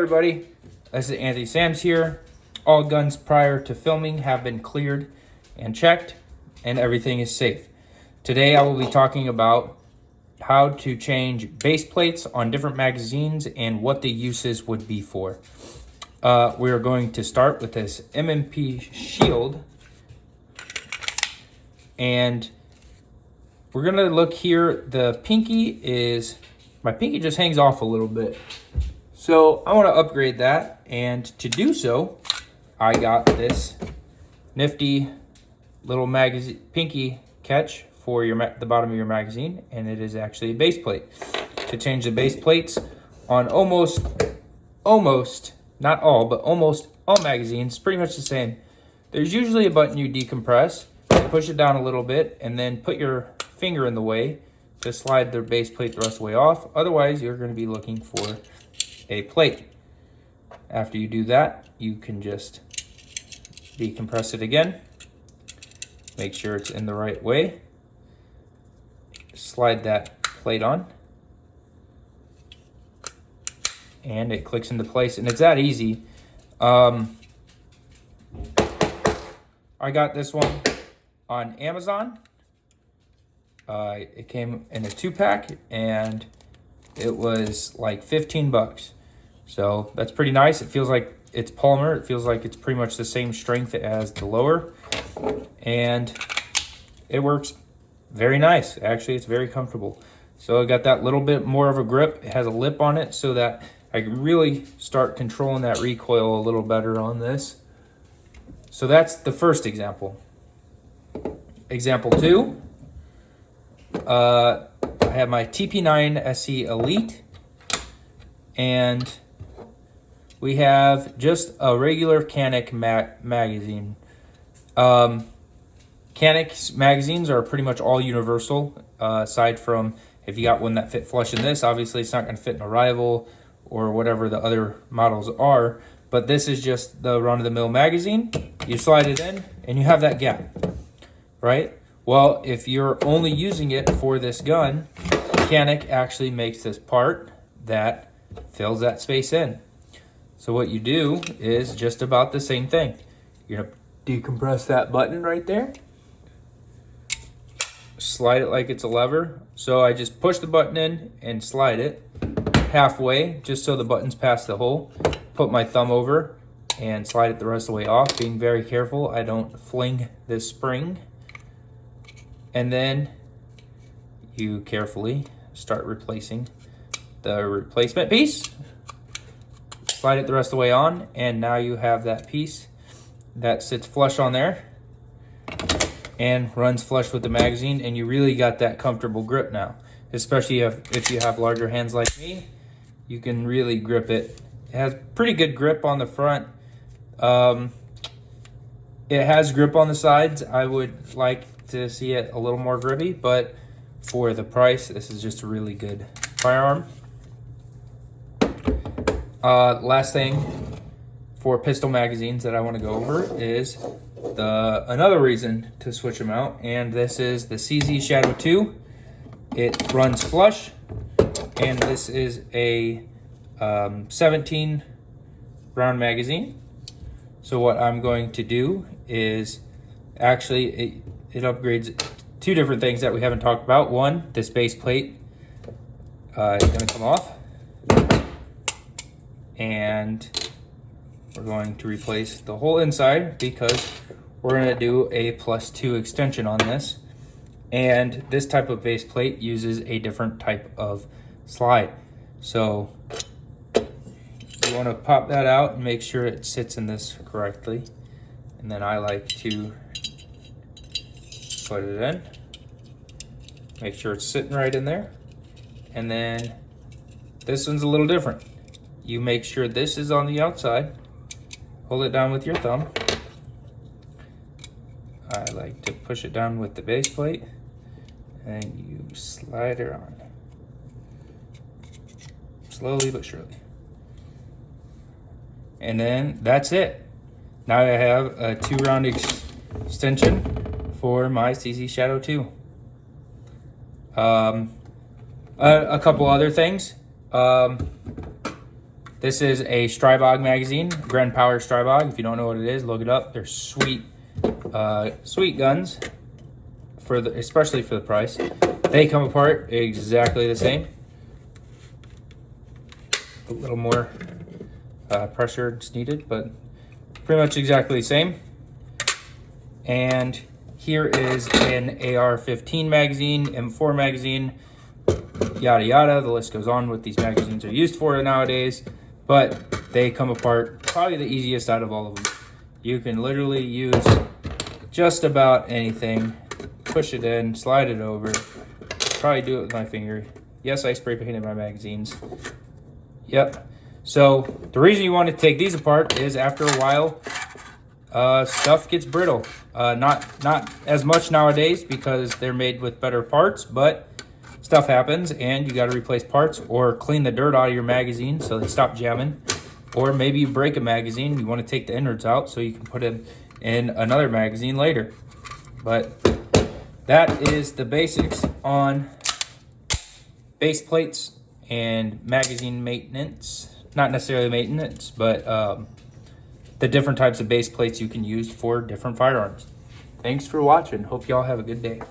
Everybody, this is Anthony Sams here. All guns prior to filming have been cleared and checked, and everything is safe. Today I will be talking about how to change base plates on different magazines and what the uses would be for. We are going to start with this M&P Shield, and we're gonna look here. The pinky is, my pinky just hangs off a little bit. So I want to upgrade that, and to do so, I got this nifty little magazine pinky catch for the bottom of your magazine, and it is actually a base plate. To change the base plates on almost, not all, but almost all magazines, pretty much the same. There's usually a button you decompress, push it down a little bit, and then put your finger in the way to slide the base plate the rest of the way off. Otherwise, you're going to be looking for a plate. After you do that, you can just decompress it again. Make sure it's in the right way. Slide that plate on. And it clicks into place, and it's that easy. I got this one on Amazon. It came in a 2-pack, and it was like 15 bucks. So that's pretty nice. It feels like it's polymer. It feels like it's pretty much the same strength as the lower. And it works very nice. Actually, it's very comfortable. So I got that little bit more of a grip. It has a lip on it so that I can really start controlling that recoil a little better on this. So that's the first example. Example 2. I have my TP9 SE Elite, and we have just a regular Canik magazine. Canik magazines are pretty much all universal, aside from if you got one that fit flush in this. Obviously, it's not going to fit in a Rival or whatever the other models are, but this is just the run-of-the-mill magazine. You slide it in, and you have that gap, right? Well, if you're only using it for this gun, Canik actually makes this part that fills that space in. So what you do is just about the same thing. You're gonna decompress that button right there. Slide it like it's a lever. So I just push the button in and slide it halfway, just so the button's past the hole. Put my thumb over and slide it the rest of the way off, being very careful I don't fling this spring. And then you carefully start replacing the replacement piece. Slide it the rest of the way on, and now you have that piece that sits flush on there and runs flush with the magazine, and you really got that comfortable grip now. Especially if you have larger hands like me, you can really grip it. It has pretty good grip on the front. It has grip on the sides. I would like to see it a little more grippy, but for the price, this is just a really good firearm. Last thing for pistol magazines that I want to go over is another reason to switch them out, and this is the CZ Shadow 2. It runs flush, and this is a 17 round magazine. So what I'm going to do is actually it upgrades 2 different things that we haven't talked about. One, this base plate is going to come off, and we're going to replace the whole inside because we're going to do a +2 extension on this. And this type of base plate uses a different type of slide. So you want to pop that out and make sure it sits in this correctly. And then I like to put it in, make sure it's sitting right in there. And then this one's a little different. You make sure this is on the outside. Hold it down with your thumb. I like to push it down with the base plate, and you slide it on. Slowly but surely. And then that's it. Now I have a 2-round extension for my CZ Shadow 2. A couple other things. This is a Strybog magazine, Gren Power Strybog. If you don't know what it is, look it up. They're sweet, sweet guns, especially for the price. They come apart exactly the same. A little more pressure is needed, but pretty much exactly the same. And here is an AR-15 magazine, M4 magazine, yada yada. The list goes on what these magazines are used for nowadays, but they come apart probably the easiest out of all of them. You can literally use just about anything. Push it in, slide it over. Probably do it with my finger. Yes, I spray painted my magazines. Yep. So the reason you want to take these apart is after a while, stuff gets brittle. Not as much nowadays because they're made with better parts, but stuff happens and you got to replace parts or clean the dirt out of your magazine so they stop jamming. Or maybe you break a magazine, you want to take the innards out so you can put it in another magazine later. But that is the basics on base plates and magazine maintenance. Not necessarily maintenance, but the different types of base plates you can use for different firearms. Thanks for watching. Hope y'all have a good day.